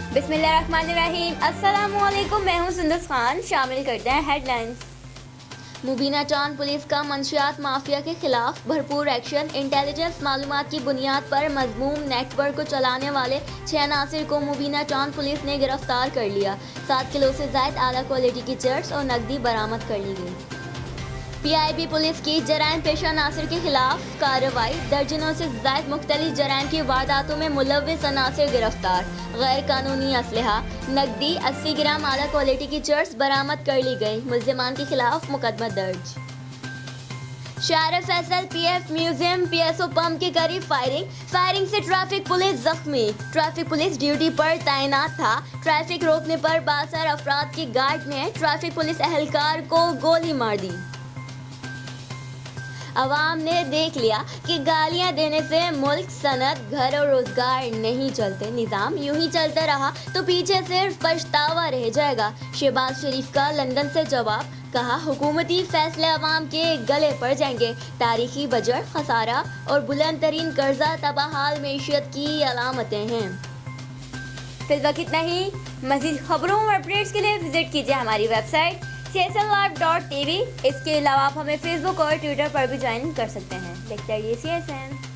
बिस्मिल्लाहिर्रहमानिर्रहीम। अस्सलाम वालेकुम, मैं हूं सुंदस खान। शामिल करते हैं हेडलाइंस। मुबीना चांद पुलिस का मंशियात माफिया के खिलाफ भरपूर एक्शन। इंटेलिजेंस मालूमात की बुनियाद पर मजमूम नेटवर्क को चलाने वाले 6 अनासिर को मुबीना चांद पुलिस ने गिरफ्तार कर लिया। 7 किलो से ज़ायद आला क्वालिटी की चर्च और नकदी बरामद कर ली गई। PIB पुलिस की जराइम पेशा अनासिर के खिलाफ कार्रवाई। दर्जनों से ज़ायद मुख्तलिफ जराइम की वारदातों में मुलव्विस अनासिर गिरफ्तार। गैर कानूनी असलहा, नकदी, 80 ग्राम आला क्वालिटी की चर्च बरामद कर ली गई। मुल्ज़िमान के खिलाफ मुकदमा दर्ज। शार Faisal PF museum PSO pump के करीब फायरिंग से ट्रैफिक पुलिस जख्मी। ट्रैफिक पुलिस ड्यूटी पर तैनात था। ट्रैफिक रोकने पर बासर अफराद की गार्ड ने ट्रैफिक पुलिस एहलकार को गोली मार दी। अवाम ने देख लिया कि गालियां देने से मुल्क, सनत, घर और रोजगार नहीं चलते। निज़ाम यूं ही चलता रहा तो पीछे सिर्फ पछतावा रह जाएगा। शहबाज शरीफ का लंदन से जवाब, कहा हुकूमती फैसले अवाम के गले पड़ जाएंगे। तारीखी बजट, खसारा और बुलंद तरीन कर्जा तबाहाल मैशियत की अलामतें हैं। फिल वक्त इतना ही। मज़ीद खबरों और अपडेट्स के लिए विजिट कीजिए हमारी वेबसाइट csnlive.tv। इसके अलावा आप हमें फेसबुक और ट्विटर पर भी ज्वाइन कर सकते हैं। देखते रहिए CSN।